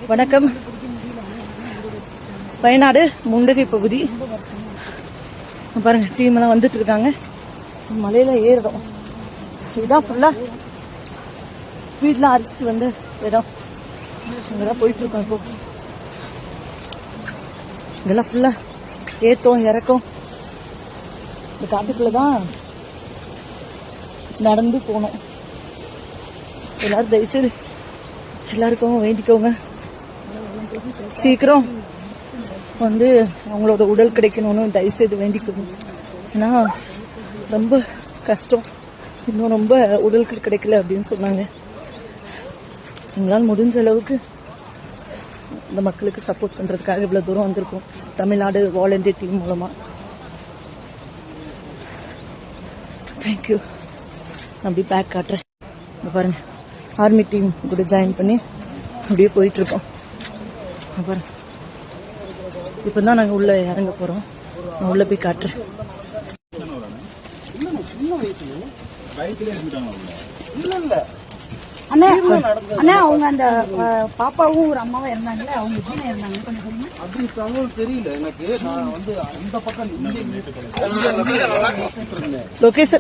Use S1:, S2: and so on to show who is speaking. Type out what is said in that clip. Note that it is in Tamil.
S1: வணக்கம். வயநாடு முண்டகை பகுதி பாருங்க, டீம் எல்லாம் வந்துட்டு இருக்காங்க. மலையில ஏறுறோம். இதுதான் ஃபுல்லா வீட்டுல அரிசி வந்து இடம். இங்கதான் போயிட்டு இருக்கோம். இப்போ இதெல்லாம் ஃபுல்லா ஏத்தம் இறக்கம். இந்த காட்டுக்குள்ளதான் நடந்து போனோம். எல்லாரும் தயவுசெய்து எல்லாருக்கும் வேண்டிக்கோங்க, சீக்கிரம் வந்து அவங்களோட உடல் கிடைக்கணும்னு தயவுசெய்து வேண்டிக்கோங்க. ஏன்னா ரொம்ப கஷ்டம், இன்னும் ரொம்ப உடல்கள் கிடைக்கல அப்படின்னு சொன்னாங்க. எங்களால் முடிஞ்ச அளவுக்கு இந்த மக்களுக்கு சப்போர்ட் பண்றதுக்காக இவ்வளவு தூரம் வந்திருக்கோம். தமிழ்நாடு வாலண்டியர் டீம் மூலமா. தேங்க்யூ. அப்படி பேக் காட்டுறேன். இங்க பாருங்க, ஆர்மி டீம் கூட ஜாயின் பண்ணி அப்படியே போயிட்டு இருக்கோம். பாருங்க, இப்பதான் நாங்க உள்ள இறங்க போறோம். நான் உள்ள போய் காட்டுறேன்.
S2: அண்ணா அவங்க அந்த பாப்பாவும் ஒரு அம்மாவும் இருந்தாங்கல்ல, அவங்க எப்படி இருந்தாங்க கொஞ்சம்
S3: அது தகவல் தெரியல எனக்கு. நான் வந்து அந்த பக்கம்
S1: லொகேஷன்